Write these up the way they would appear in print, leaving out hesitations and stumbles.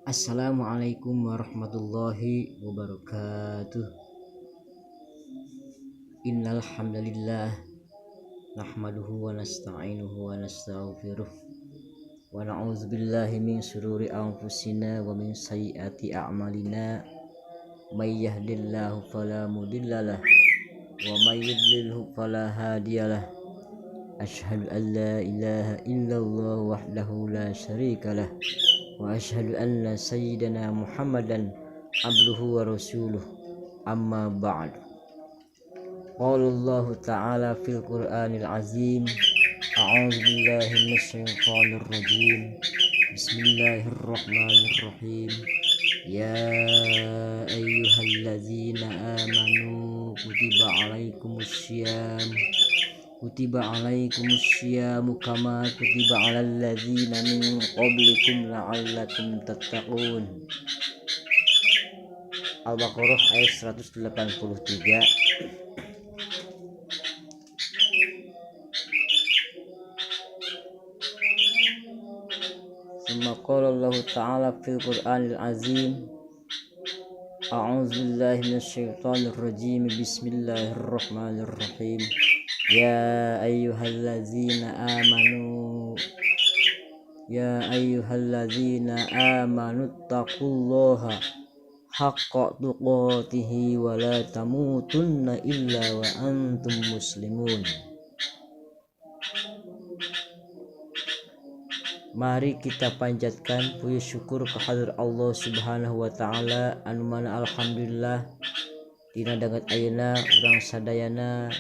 Assalamualaikum warahmatullahi wabarakatuh. Innal hamdalillah nahmaduhu wa nasta'inuhu wa nastaghfiruh wa na'udzu billahi min shururi anfusina wa min sayyiati a'malina. May yahdihillahu fala mudhillalah wa may yudlilhu fala hadiyalah. Asyhadu an la ilaha illallah wahdahu la syarikalah wa asyhadu anna sayyidana Muhammadan abduhu wa rasuluh. Amma ba'd. Qala Allah ta'ala fil Qur'anil azim. A'udzu billahi minasyaitonir rajim. Bismillahirrahmanirrahim. Ya ayyuhalladzina amanu kutiba alaikumussyam kama kutiba alal ladzina min qablikum la'allakum tattaqun. Al-Baqarah ayat 183. Summa qala Allah ta'ala fil Qur'anil azim. A'udzu billahi minasyaitonir rajim. Bismillahirrahmanirrahim. Ya ayyuhalladzina amanu taqullaha haqqa tuqatih wa la tamutunna illa wa antum muslimun. Mari kita panjatkan puji syukur kehadrat Allah Subhanahu wa taala anu mana alhamdulillah dina dangat ayeuna urang sadayana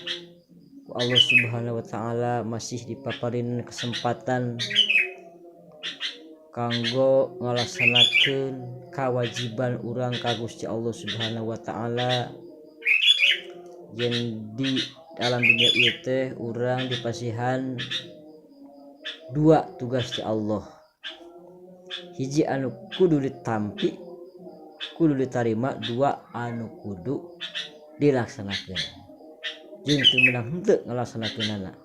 Allah Subhanahu wa taala masih dipaparin kesempatan kanggo ngalaksanakeun kewajiban urang ka Gusti Allah Subhanahu wa taala. Yang di dalam dunia ieu teh urang dipasihan dua tugas ti Allah. Hiji anu kudu ditampi, kudu ditarima, dua anu kudu dilaksanakeun. Jeung teu meunang henteu ngalaksanakeunana.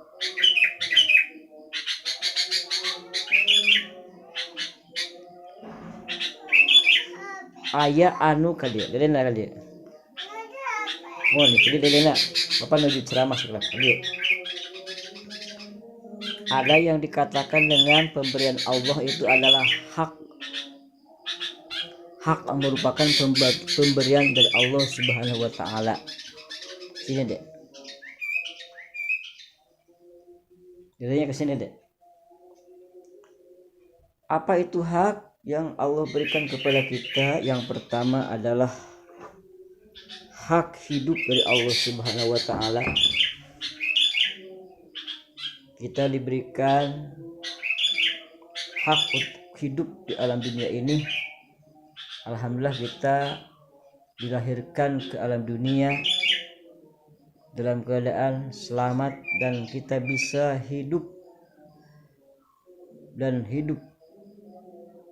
Aya anu ka dieu, delena ka dieu. Oh, nih jadi delena. Bapak nuju ceramah sekelas dieu. Ada yang dikatakan dengan pemberian Allah itu adalah hak merupakan pemberian dari Allah Subhanahu wa taala. Sini deh. Jadinya ke sini deh. Apa itu hak yang Allah berikan kepada kita? Yang pertama adalah hak hidup dari Allah Subhanahu wa taala. Kita diberikan hak untuk hidup di alam dunia ini. Alhamdulillah kita dilahirkan ke alam dunia dalam keadaan selamat dan kita bisa hidup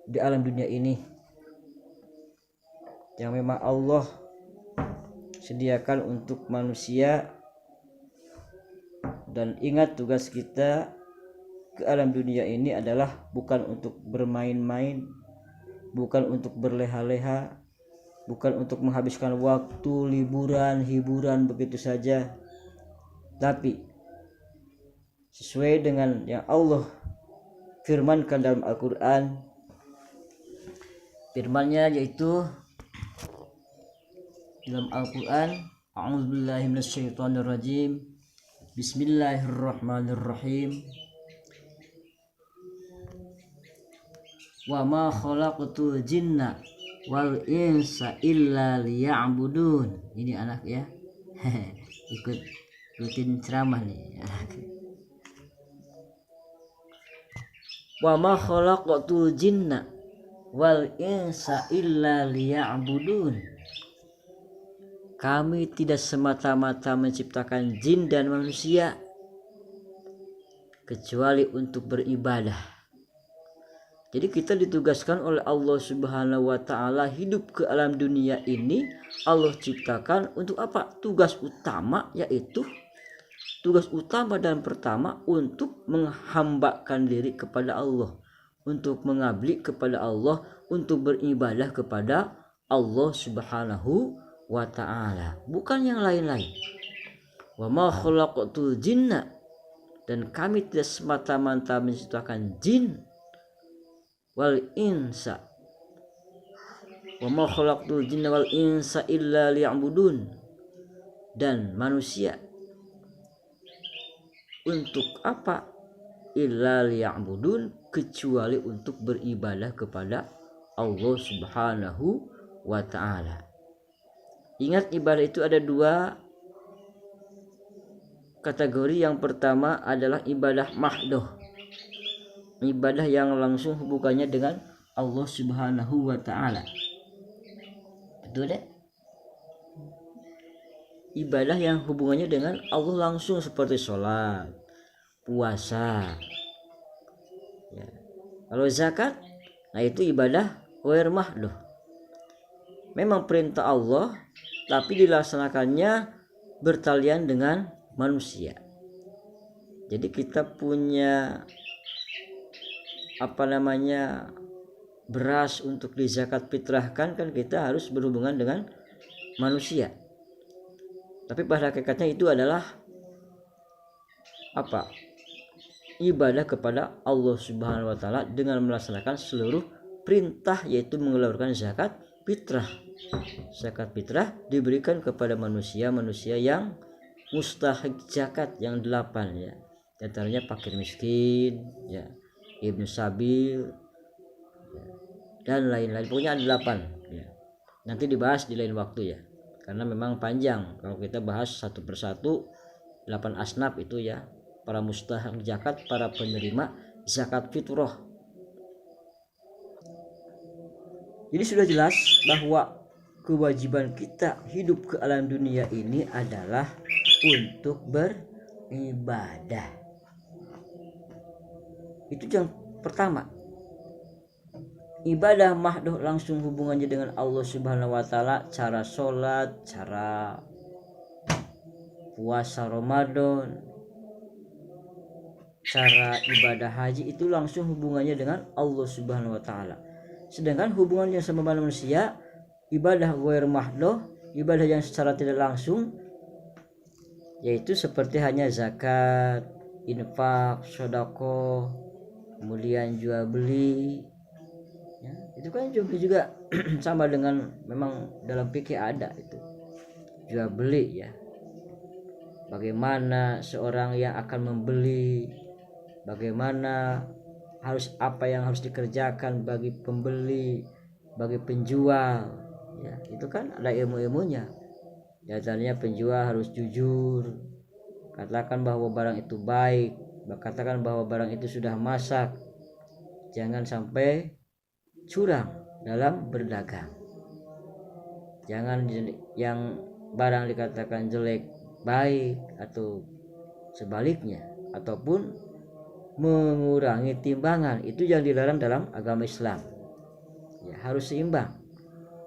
di alam dunia ini yang memang Allah sediakan untuk manusia. Dan ingat, tugas kita ke alam dunia ini adalah bukan untuk bermain-main, bukan untuk berleha-leha, bukan untuk menghabiskan waktu hiburan begitu saja, tapi sesuai dengan yang Allah firmankan dalam Al-Quran. Firman-Nya yaitu dalam Al-Quran, a'udzubillahi minasyaitonirrajim. Bismillahirrahmanirrahim. Wa ma khalaqtul jinna wal insa illa liya'budun. Ini anak ya. Ikutin ceramah nih. Wa ma khalaqtul jinna wal insa illa liya'budun. Kami tidak semata-mata menciptakan jin dan manusia kecuali untuk beribadah. Jadi kita ditugaskan oleh Allah Subhanahu wa taala hidup ke alam dunia ini. Allah ciptakan untuk apa? Tugas utama dan pertama untuk menghambakan diri kepada Allah, untuk mengabdi kepada Allah, untuk beribadah kepada Allah Subhanahu wa ta'ala, bukan yang lain-lain. Wa ma khalaqtul jinna, dan kami tidak semata-mata menciptakan jin, wal insa, wa ma khalaqtul jinna wal insa illa liya'budun, dan manusia untuk apa? Illa liya'budun, kecuali untuk beribadah kepada Allah Subhanahu wa ta'ala. Ingat, ibadah itu ada dua kategori. Yang pertama adalah ibadah mahdoh, ibadah yang langsung hubungannya dengan Allah Subhanahu wa ta'ala. Betul deh? Ibadah yang hubungannya dengan Allah langsung, seperti sholat, puasa ya. Kalau zakat, nah itu ibadah ghair mahdoh, memang perintah Allah tapi dilaksanakannya bertalian dengan manusia. Jadi kita punya beras untuk dizakat fitrahkan, kan kita harus berhubungan dengan manusia. Tapi pada hakikatnya itu adalah ibadah kepada Allah Subhanahu wa ta'ala dengan melaksanakan seluruh perintah, yaitu mengeluarkan zakat fitrah. Zakat fitrah diberikan kepada manusia yang mustahik zakat, yang 8 ya. Di antaranya fakir miskin ya, ibnu sabil ya, dan lain-lain. Pokoknya ada 8 ya. Nanti dibahas di lain waktu ya, karena memang panjang kalau kita bahas satu persatu 8 asnaf itu ya, para mustahik zakat, para penerima zakat fitrah. Jadi sudah jelas bahwa kewajiban kita hidup ke alam dunia ini adalah untuk beribadah. Itu yang pertama. Ibadah mahdoh langsung hubungannya dengan Allah Subhanahu wa ta'ala, cara sholat, cara puasa Ramadan, cara ibadah haji, itu langsung hubungannya dengan Allah Subhanahu wa ta'ala. Sedangkan hubungannya sama manusia, ibadah ghair mahdoh, ibadah yang secara tidak langsung, yaitu seperti hanya zakat, infak, sedekah, kemudian jual beli ya, itu kan juga sama dengan, memang dalam fikih ada itu jual beli ya. Bagaimana seorang yang akan membeli, bagaimana apa yang harus dikerjakan bagi pembeli, bagi penjual ya, itu kan ada ilmu-ilmunya. Biasanya penjual harus jujur, katakan bahwa barang itu baik, katakan bahwa barang itu sudah masak, jangan sampai curang dalam berdagang. Jangan yang barang dikatakan jelek baik, atau sebaliknya, ataupun mengurangi timbangan, itu yang dilarang dalam agama Islam ya. Harus seimbang.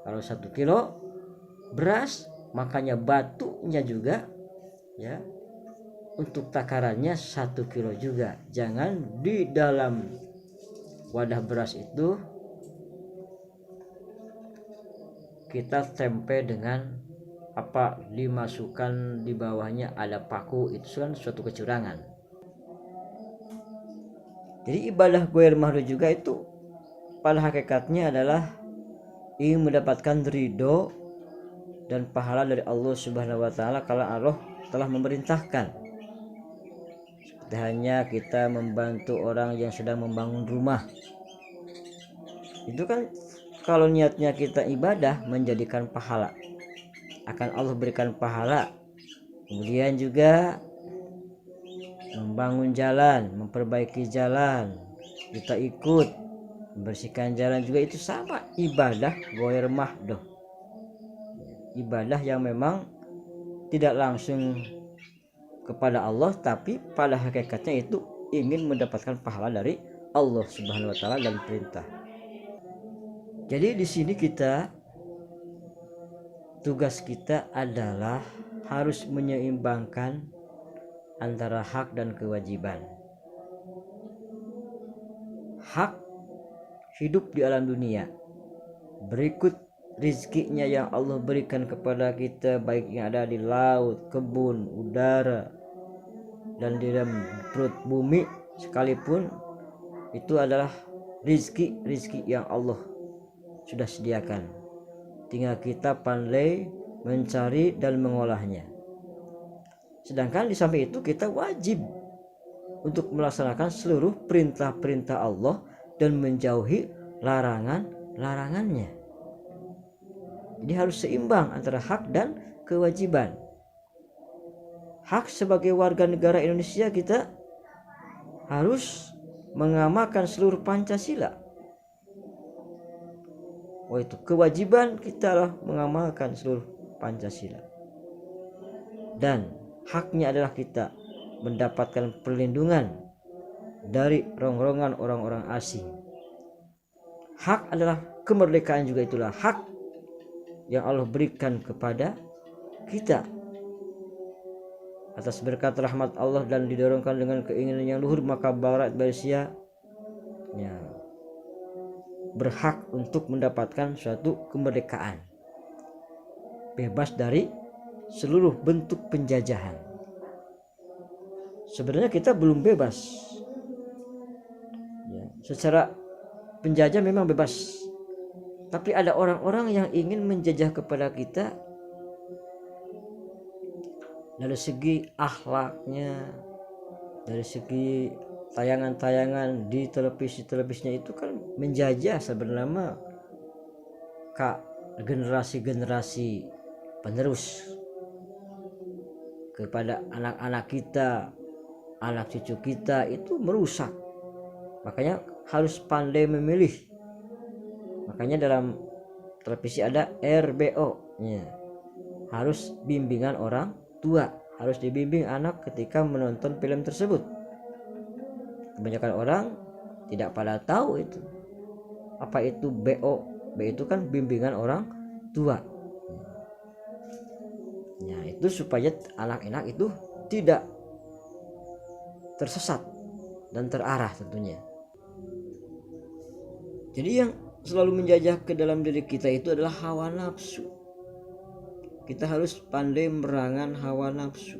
Kalau 1 kilo beras, makanya batunya juga ya, untuk takarannya 1 kilo juga. Jangan di dalam wadah beras itu kita tempe dengan dimasukkan di bawahnya ada paku, itu kan suatu kecurangan. Jadi ibadah ghair mahdoh juga itu pada hakikatnya adalah ingin mendapatkan ridho dan pahala dari Allah Subhanahu wa ta'ala kalau Allah telah memerintahkan. Seperti hanya kita membantu orang yang sedang membangun rumah, itu kan kalau niatnya kita ibadah menjadikan pahala, akan Allah berikan pahala. Kemudian juga membangun jalan, memperbaiki jalan, kita ikut membersihkan jalan juga, itu sama ibadah ghair mahdoh, ibadah yang memang tidak langsung kepada Allah, tapi pada hakikatnya itu ingin mendapatkan pahala dari Allah Subhanahu wa ta'ala dan perintah. Jadi di sini tugas kita adalah harus menyeimbangkan antara hak dan kewajiban. Hak hidup di alam dunia. Berikut rizkinya yang Allah berikan kepada kita, baik yang ada di laut, kebun, udara, dan di dalam perut bumi sekalipun, itu adalah rizki yang Allah sudah sediakan. Tinggal kita pandai mencari dan mengolahnya. Sedangkan di samping itu kita wajib untuk melaksanakan seluruh perintah-perintah Allah dan menjauhi larangan-larangannya. Jadi harus seimbang antara hak dan kewajiban. Hak sebagai warga negara Indonesia, kita harus mengamalkan seluruh Pancasila. Itu kewajiban kita lah mengamalkan seluruh Pancasila. Dan haknya adalah kita mendapatkan perlindungan dari rongrongan orang-orang asing. Hak adalah kemerdekaan juga, itulah hak yang Allah berikan kepada kita atas berkat rahmat Allah dan didorongkan dengan keinginan yang luhur, maka Barat Malaysia berhak untuk mendapatkan suatu kemerdekaan, bebas dari seluruh bentuk penjajahan. Sebenarnya kita belum bebas. Secara penjajah memang bebas, tapi ada orang-orang yang ingin menjajah kepada kita dari segi akhlaknya, dari segi tayangan-tayangan di televisinya itu kan menjajah sebenarnya generasi-generasi penerus kepada anak-anak kita, anak cucu kita, itu merusak. Makanya harus pandai memilih. Makanya dalam televisi ada RBO, harus bimbingan orang tua, harus dibimbing anak ketika menonton film tersebut. Kebanyakan orang tidak pada tahu itu apa itu BO. B itu kan bimbingan orang tua. Itu supaya anak-anak itu tidak tersesat dan terarah tentunya. Jadi yang selalu menjajah ke dalam diri kita itu adalah hawa nafsu. Kita harus pandai merangan hawa nafsu.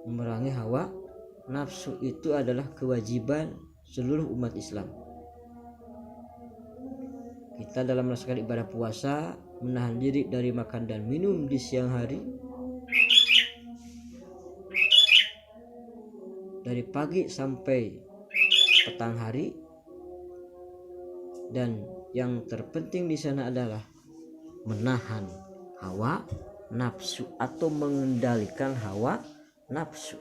Memerangi hawa nafsu itu adalah kewajiban seluruh umat Islam. Kita dalam melaksanakan ibadah puasa menahan diri dari makan dan minum di siang hari, dari pagi sampai petang hari, dan yang terpenting di sana adalah menahan hawa nafsu atau mengendalikan hawa nafsu.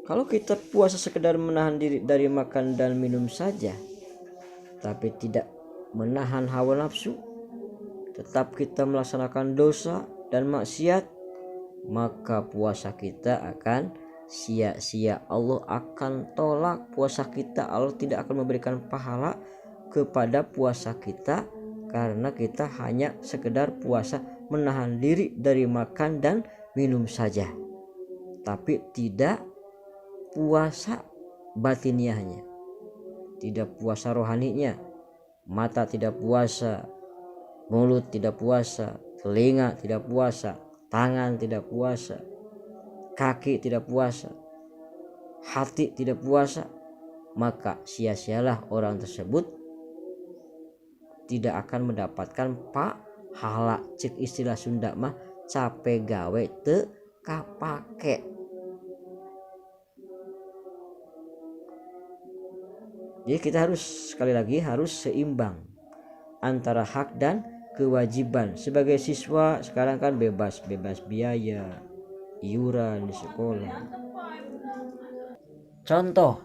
Kalau kita puasa sekedar menahan diri dari makan dan minum saja, tapi tidak menahan hawa nafsu, tetap kita melaksanakan dosa dan maksiat, maka puasa kita akan sia-sia. Allah akan tolak puasa kita. Allah tidak akan memberikan pahala kepada puasa kita, karena kita hanya sekedar puasa menahan diri dari makan dan minum saja, tapi tidak puasa batiniahnya, tidak puasa rohaninya. Mata tidak puasa, mulut tidak puasa, telinga tidak puasa, tangan tidak puasa, kaki tidak puasa, hati tidak puasa, maka sia-sialah orang tersebut tidak akan mendapatkan pahala. Cek istilah Sunda mah capek gawe teu kapake. Jadi kita harus, sekali lagi, harus seimbang antara hak dan kewajiban. Sebagai siswa sekarang kan bebas biaya iuran di sekolah. Contoh,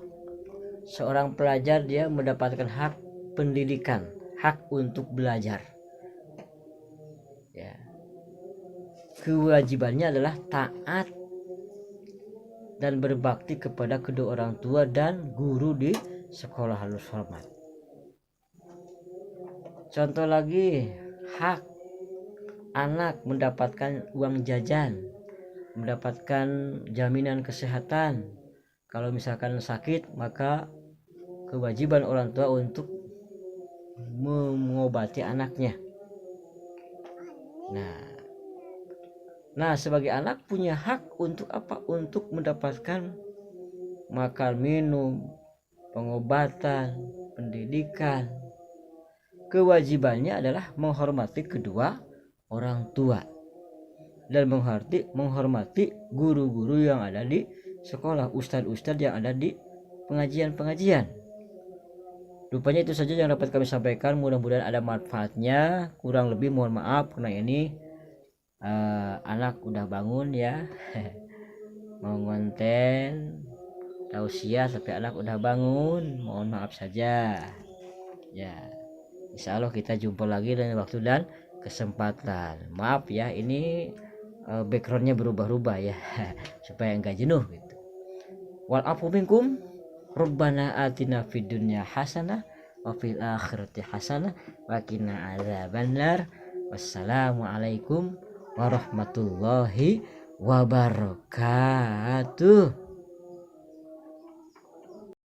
seorang pelajar dia mendapatkan hak pendidikan, hak untuk belajar. Kewajibannya adalah taat dan berbakti kepada kedua orang tua dan guru di sekolah halus hormat. Contoh lagi, hak anak mendapatkan uang jajan, mendapatkan jaminan kesehatan. Kalau misalkan sakit, maka kewajiban orang tua untuk mengobati anaknya. Nah, sebagai anak punya hak untuk apa? Untuk mendapatkan makan, minum, pengobatan, pendidikan. Kewajibannya adalah menghormati kedua orang tua dan menghormati guru-guru yang ada di sekolah, ustadz-ustadz yang ada di pengajian-pengajian. Rupanya itu saja yang dapat kami sampaikan, mudah-mudahan ada manfaatnya. Kurang lebih mohon maaf karena ini anak udah bangun ya. Mau ngonten tausiah tapi anak udah bangun, mohon maaf saja ya. Insya Allah kita jumpa lagi lain waktu dan kesempatan. Maaf ya, ini backgroundnya berubah-ubah ya supaya enggak jenuh gitu. Wal afu minkum, Rabbana atina fid dunya hasanah wa fil akhirati hasanah wa qina adzabannar. Wassalamualaikum warahmatullahi wabarakatuh.